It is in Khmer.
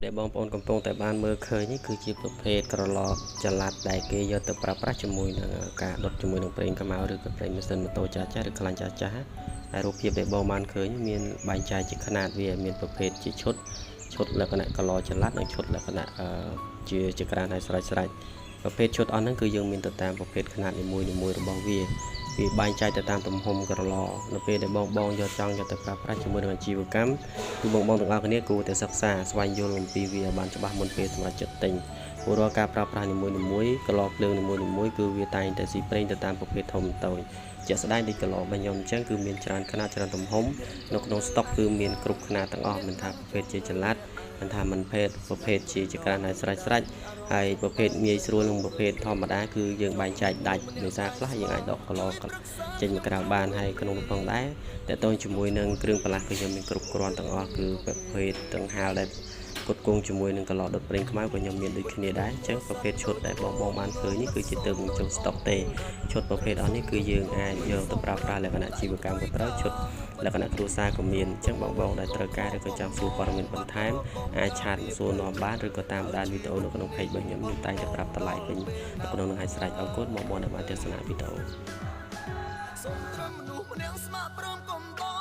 để bong bóngកំពុងតែបានមើលឃើញនេះគឺជាប្រភេទក្រឡចល័តដែលគេយកទៅប្រើប្រាស់ជាមួយនឹងការដុតជាមួយនឹងប្រេងខ្មៅឬក៏ប្រេងម៉ាស៊ីនម៉ូតូចាស់ៗឬខ្លាញ់ចាស់ៗហើយរូបភាពដែលបងបានឃើញមានបែងចែកជាຂະຫນាតវាមានប្រភេទជាឈុតលក្ខណៈក្រឡចល័តនិងឈុតលក្ខណៈជាក្រានហើយស្រេចប្រភេទឈុតអស់ហ្នឹងគឺយើងមានទៅតាមប្រភេទຂະຫນាតនីមួយៗរបស់វាបែងចែកទៅតាមទំហំក្រឡនៅពេលដែលបងយកចង់យកទៅប្រើប្រាស់ជាមួយនឹងអាជីវកម្មគឺបងទាំងអស់គ្នាគួរតែសិក្សាស្វែងយល់អំពីវាឲ្យបានច្បាស់មុនពេលសម្រាប់ចិត្តទិញព្រោះរាល់ការប្រើប្រាស់នីមួយៗក្រឡភ្លើងនីមួយៗគឺវាតែងតែស៊ីប្រេងទៅតាមប្រភេទធំតូចជាក់ស្ដែងដូចក្រឡរបស់ខ្ញុំអញ្ចឹងគឺមានច្រើនຂະຫນាតច្រើនទំហំនៅក្នុងស្តុកគឺមានគ្រប់ຂະຫນាតទាំងអស់មិនថាប្រភេទជាចល័តមិនថាមិនប្រភេទជាក្រានហើយស្រេចហើយប្រភេទងាយស្រួលនិងប្រភេទធម្មតាគឺយើងបែងចែកដាច់ដោយសារខ្លះយើងអាចដកក្រឡចេញមកក្រៅបានហើយក្នុងនោះផងដែរតើតើជាមួយនឹងគ្រឿងបន្លាស់គឺខ្ញុំមានគ្រប់គ្រាន់ទាំងអស់គឺប្រភេទទាំងហាលដែលគុតគង់ជាមួយនឹងក្រឡដុតប្រេងខ្មៅក៏ខ្ញុំមានដូចគ្នាដែរអញ្ចឹងប្រភេទឈុតដែលបងបានឃើញនេះគឺជាទើបនឹងចូលស្តុកទេឈុតប្រភេទអស់នេះគឺយើងអាចយកទៅប្រើប្រាស់លក្ខណៈជីវកម្មក៏ត្រូវឈុតលក្ខណៈគ្រួសារក៏មានអញ្ចឹងបងដែលត្រូវការឬក៏ចង់សួរព័ត៌មានបន្ថែមអាចឆាតមកសួរនាំបានឬក៏តាមដានវីដេអូនៅក្នុង page របស់ខ្ញុំតែងតែប្រាប់តម្លៃវិញនៅក្នុងនឹងឲ្យស្រេចអរគុណមកដែលបានទស្សនាវីដេអូ